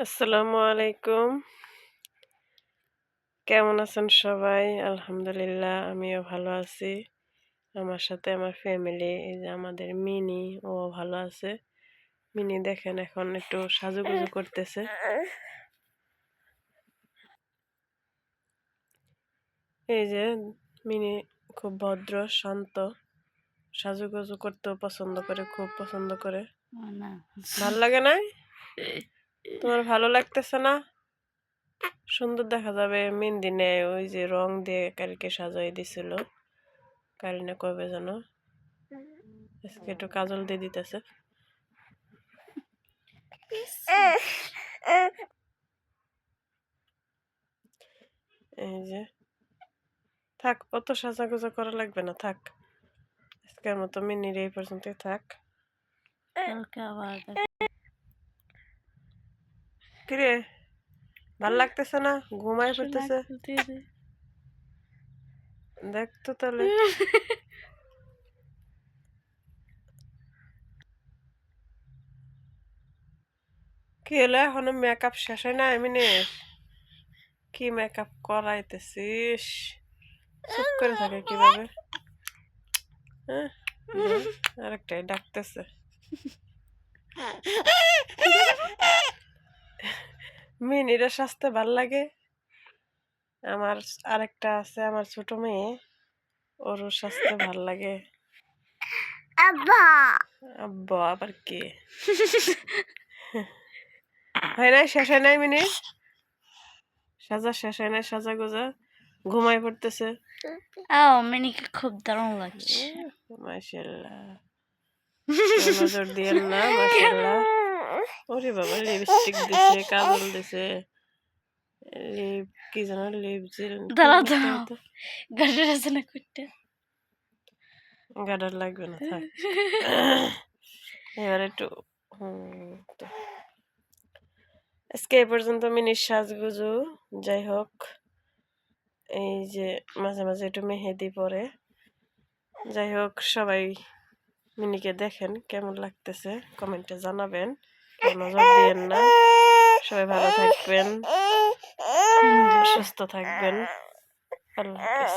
আসসালামু আলাইকুম। কেমন আছেন সবাই? আলহামদুলিল্লাহ আমিও ভালো আছি। আমার সাথে আমার ফ্যামিলি, এই যে আমাদের মিনি ও ভালো আছে। মিনি দেখেন এখন একটু সাজুগুজু করতেছে। এই যে মিনি খুব ভদ্র, শান্ত, সাজুগুজু করতেও পছন্দ করে, খুব পছন্দ করে। না ভাল লাগে না? তোমার ভালো লাগতেছে না? সুন্দর দেখা যাবে মেহেন্দি নেয়, ওই যে রং দিয়ে কালকে সাজাই দিছিল। কারিনা কবে যেন আজকে একটু কাজল দিয়ে দিতেছে। এই যে থাক, অত সাজাগুজা করা লাগবে না, থাক। আজকের মতো মিনির এই পর্যন্তই থাক। কালকে আবার কিরে, ভাল লাগতেছে না? ঘুমাই পড়তেছে। দেখ তো তাহলে কি হলো, এখনো মেকআপ শেষ হয় না? মিনির কি মেকআপ করাইতেছিস? চুপ করে থাকে কিভাবে? হ্যাঁ, আরেকটাই ডাকতেছে। মিনিরা সাজতে ভাল লাগে। আমার আরেকটা আছে, আমার ছোট মেয়ে, ওরও সাজতে ভাল লাগে। আব্বা আব্বা আবার কি? হয় নাই, শেষ হয় নাই মিনি? সাজা শেষ হয় নাই, সাজা গোজা? ঘুমাই পড়তেছে। মিনিকে খুব দারুণ লাগছে। মাশাআল্লাহ, নজর দিয়েন না, মাশাআল্লাহ। ওরে বাবা, লিপস্টিক দিছে, কাজল দিছে, লিপ কি যেন, লিপ জিল কি দাঁড়াও করতে দাঁড়াও, হতো। গাড়ির আছে না করতে। গাডার লাগবে না, থাক। এবার একটু তো আজকে এই পর্যন্ত মিনির সাজগুজু। যাই হোক, এই যে মাঝে মাঝে একটু মেহেদি পরে। যাই হোক, সবাই মিনিকে দেখেন কেমন লাগতেছে, কমেন্টে জানাবেন, কেউ নজর দিয়েন না। সবাই ভালো থাকবেন, সুস্থ থাকবেন। আল্লাহ হাফেজ।